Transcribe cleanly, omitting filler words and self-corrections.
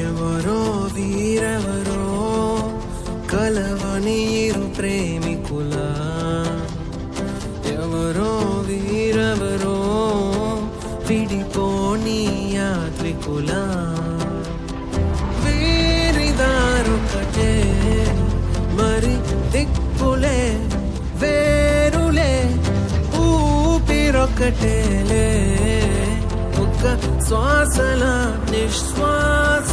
ఎవరో వీరెవరో కలవని ఇరు ప్రేమికుల ఎవరో వీరెవరో విడిపోని యాత్రికుల వీరిదారొకటే మరి దిక్కులే వేరులే ఊపిరొకటేలే ఒక్క శ్వాసల నిశ్వాస